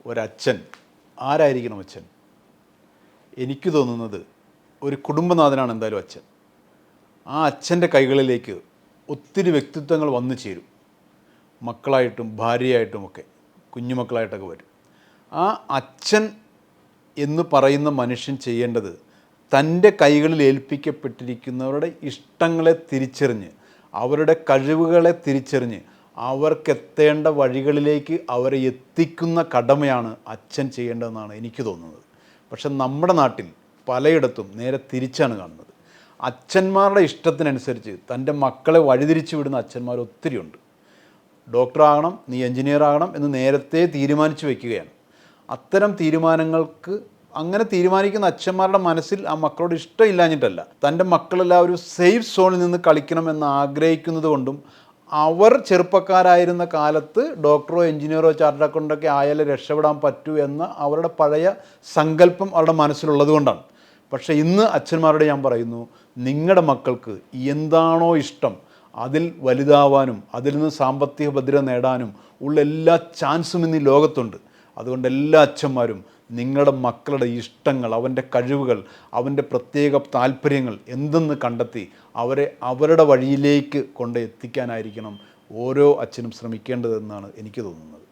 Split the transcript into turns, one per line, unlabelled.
ഒരച്ഛൻ ആരായിരിക്കണം അച്ഛൻ? എനിക്ക് തോന്നുന്നത് ഒരു കുടുംബനാഥനാണ് എന്തായാലും അച്ഛൻ. ആ അച്ഛൻ്റെ കൈകളിലേക്ക് ഒത്തിരി വ്യക്തിത്വങ്ങൾ വന്നു ചേരും. മക്കളായിട്ടും ഭാര്യയായിട്ടുമൊക്കെ കുഞ്ഞുമക്കളായിട്ടൊക്കെ വരും. ആ അച്ഛൻ എന്ന് പറയുന്ന മനുഷ്യൻ ചെയ്യേണ്ടത് തൻ്റെ കൈകളിൽ ഏൽപ്പിക്കപ്പെട്ടിരിക്കുന്നവരുടെ ഇഷ്ടങ്ങളെ തിരിച്ചറിഞ്ഞ്, അവരുടെ കഴിവുകളെ തിരിച്ചറിഞ്ഞ്, അവർക്കെത്തേണ്ട വഴികളിലേക്ക് അവരെ എത്തിക്കുന്ന കടമയാണ് അച്ഛൻ ചെയ്യേണ്ടതെന്നാണ് എനിക്ക് തോന്നുന്നത്. പക്ഷെ നമ്മുടെ നാട്ടിൽ പലയിടത്തും നേരെ തിരിച്ചാണ് കാണുന്നത്. അച്ഛന്മാരുടെ ഇഷ്ടത്തിനനുസരിച്ച് തൻ്റെ മക്കളെ വഴിതിരിച്ചു വിടുന്ന അച്ഛന്മാർ ഒത്തിരിയുണ്ട്. ഡോക്ടറാകണം, നീ എൻജിനീയർ ആകണം എന്ന് നേരത്തെ തീരുമാനിച്ചു വയ്ക്കുകയാണ്. അത്തരം തീരുമാനങ്ങൾക്ക് അങ്ങനെ തീരുമാനിക്കുന്ന അച്ഛന്മാരുടെ മനസ്സിൽ ആ മക്കളോട് ഇഷ്ടമില്ലാഞ്ഞിട്ടല്ല, തൻ്റെ മക്കളെല്ലാം ഒരു സേഫ് സോണിൽ നിന്ന് കളിക്കണമെന്ന് ആഗ്രഹിക്കുന്നത് കൊണ്ടും അവർ ചെറുപ്പക്കാരായിരുന്ന കാലത്ത് ഡോക്ടറോ എൻജിനീയറോ ചാർട്ടേഡ് അക്കൗണ്ടൻ്റൊക്കെ ആയാലേ രക്ഷപ്പെടാൻ പറ്റൂ എന്ന അവരുടെ പഴയ സങ്കല്പം അവരുടെ മനസ്സിലുള്ളത് കൊണ്ടാണ്. പക്ഷേ ഇന്ന് അച്ഛന്മാരോട് ഞാൻ പറയുന്നു, നിങ്ങളുടെ മക്കൾക്ക് എന്താണോ ഇഷ്ടം അതിൽ വലുതാവാനും അതിൽ നിന്ന് സാമ്പത്തിക ഭദ്രത നേടാനും ഉള്ള എല്ലാ ചാൻസും ഇന്ന് ഈ ലോകത്തുണ്ട്. അതുകൊണ്ട് എല്ലാ അച്ഛന്മാരും നിങ്ങളുടെ മക്കളുടെ ഇഷ്ടങ്ങൾ, അവൻ്റെ കഴിവുകൾ, അവൻ്റെ പ്രത്യേക താല്പര്യങ്ങൾ എന്തെന്ന് കണ്ടെത്തി അവരെ അവരുടെ വഴിയിലേക്ക് കൊണ്ട് എത്തിക്കാനായിരിക്കണം ഓരോ അച്ഛനും ശ്രമിക്കേണ്ടതെന്നാണ് എനിക്ക് തോന്നുന്നത്.